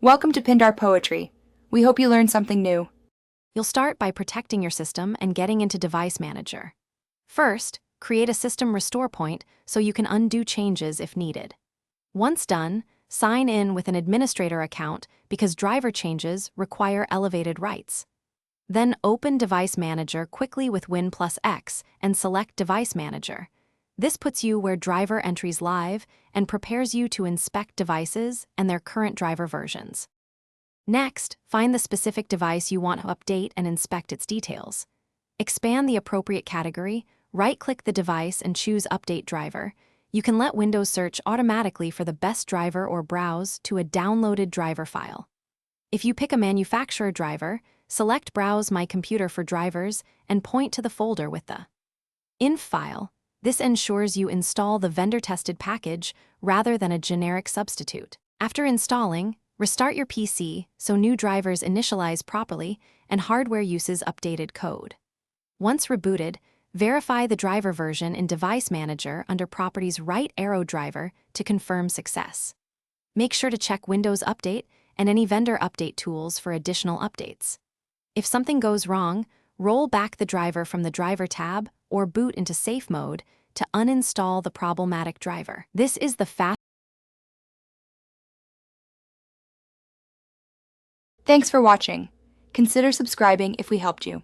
Welcome to Pindar Poetry. We hope you learned something new. You'll start by protecting your system and getting into Device Manager. First, create a system restore point so you can undo changes if needed. Once done, sign in with an administrator account because driver changes require elevated rights. Then open Device Manager quickly with Win+X and select Device Manager. This puts you where driver entries live and prepares you to inspect devices and their current driver versions. Next, find the specific device you want to update and inspect its details. Expand the appropriate category, right-click the device and choose Update Driver. You can let Windows search automatically for the best driver or browse to a downloaded driver file. If you pick a manufacturer driver, select Browse My Computer for drivers and point to the folder with the INF file. This ensures you install the vendor-tested package rather than a generic substitute. After installing, restart your PC so new drivers initialize properly and hardware uses updated code. Once rebooted, verify the driver version in Device Manager under Properties right arrow driver to confirm success. Make sure to check Windows Update and any vendor update tools for additional updates. If something goes wrong, roll back the driver from the Driver tab or boot into Safe Mode to uninstall the problematic driver. This is the fast. Thanks for watching. Consider subscribing if we helped you.